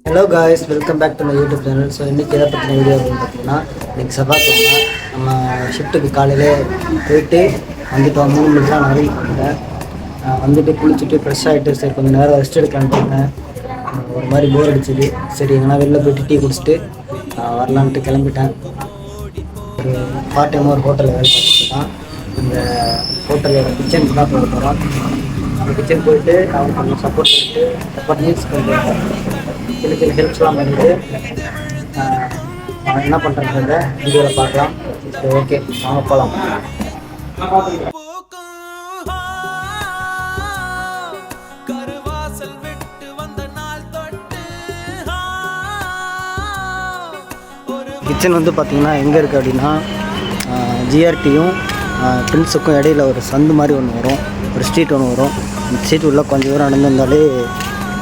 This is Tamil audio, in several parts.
Hello guys, welcome back to my YouTube channel. So இன்றைக்கி எதை பற்றின வீடியோ அப்படின்னு பார்த்தீங்கன்னா, இன்றைக்கி செவ்வாய்க்கிழமை நம்ம ஷிஃப்ட்டுக்கு காலையிலே போயிட்டு வந்துட்டோம். 3 மணிக்கு தான் நான் ரீல் பண்ணிட்டேன். வந்துட்டு குளிச்சுட்டு ஃப்ரெஷ் ஆகிட்டு சரி கொஞ்சம் நேரம் ரெஸ்ட் எடுக்கலான்ட்டு இருந்தேன். ஒரு மாதிரி போர் அடிச்சுது. சரி எங்கன்னா வெளில போய்ட்டு டீ குடிச்சிட்டு வரலான்ட்டு கிளம்பிட்டேன். ஒரு பார்ட் டைமாக ஒரு ஹோட்டலில் வேலை பார்த்துட்டு தான் இந்த ஹோட்டலோட கிச்சனுக்கு தான் போக போகிறோம். அந்த கிச்சன் போயிட்டு அவங்க கொஞ்சம் சப்போர்ட் பண்ணிட்டு சப்போர்ட் மீன்ஸ் கொஞ்சம் சின்ன சின்ன ஹெல்ப்ஸ்லாம் பண்ணிவிட்டு என்ன பண்ணுறதுன்றத வீடியோவில் பார்க்கலாம். சரி ஓகே, வாங்க போகலாம். கிச்சன் வந்து பார்த்திங்கன்னா எங்கே இருக்குது அப்படின்னா, ஜிஆர்டியும் பிரின்ஸுக்கும் இடையில ஒரு சந்து மாதிரி ஒன்று வரும், ஒரு ஸ்ட்ரீட் ஒன்று வரும். அந்த ஸ்ட்ரீட் உள்ள கொஞ்சம் தூரம் நடந்து வந்தாலே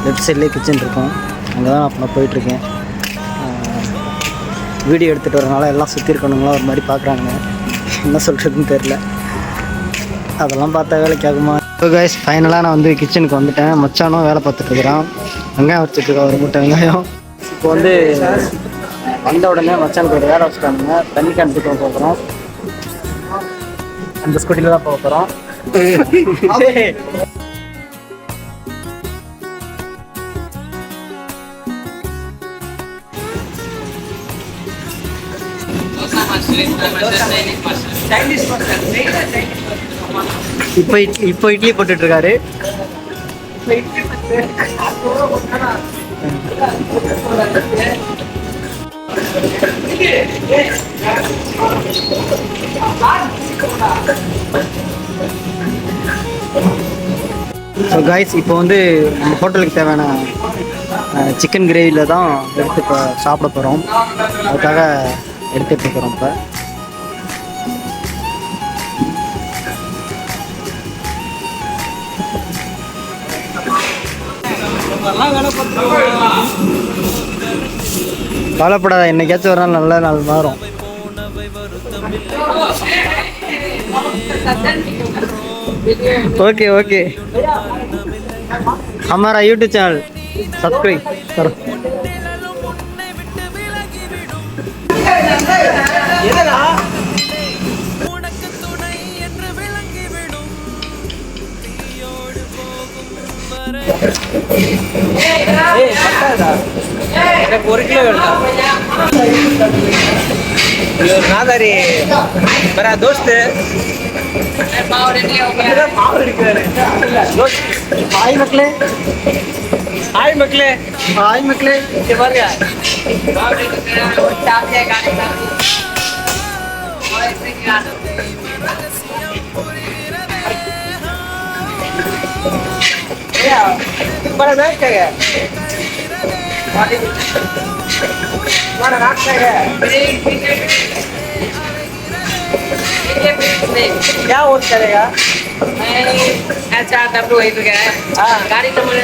லெஃப்ட் சைட்லேயே கிச்சன் இருக்கும். அங்கே தான் நான் போயிட்டுருக்கேன். வீடியோ எடுத்துகிட்டு வரனால எல்லாம் சுற்றி இருக்கணுங்களாம் ஒரு மாதிரி பார்க்குறாங்க. என்ன சொல்கிறதுன்னு தெரில. அதெல்லாம் பார்த்தா வேலைக்கு ஆகுமா? ஸோ கைஸ், ஃபைனலாக நான் வந்து கிச்சனுக்கு வந்துட்டேன். மச்சானும் வேலை பார்த்துட்ருக்குறான். வெங்காயம் வச்சுட்ருக்கா, ஒரு மூட்டை வெங்காயம். இப்போ வந்து வந்த உடனே மச்சானுக்கு ஒரு வேலை வச்சுட்டானுங்க. தண்ணி கேன் போகிறோம். அந்த ஸ்கூட்டியில் தான் போக போகிறோம். இப்போ இட்லி போட்டுட்டு இருக்காரு. ஸோ கைஸ், இப்போ வந்து நம்ம ஹோட்டலுக்கு தேவையான சிக்கன் கிரேவியில் தான் எடுத்து இப்போ சாப்பிட போகிறோம். அதுக்காக எடுத்துகிட்டு இருக்கிறோம். இப்போ கவலைப்படாத, என்னைக்காச்சும் ஒரு நாள் நல்ல நாள் மாறும். ओके ओके, हमारा यूट्यूब चैनल सब्सक्राइब करो. एक किलो नादारी मेरा दोस्त हाय मकले, हाय मकले, हाय मकले के बार गया बड़ा बैठ गया बड़ा रात गया. क्या वोट करेगा? गाड़ी नंबर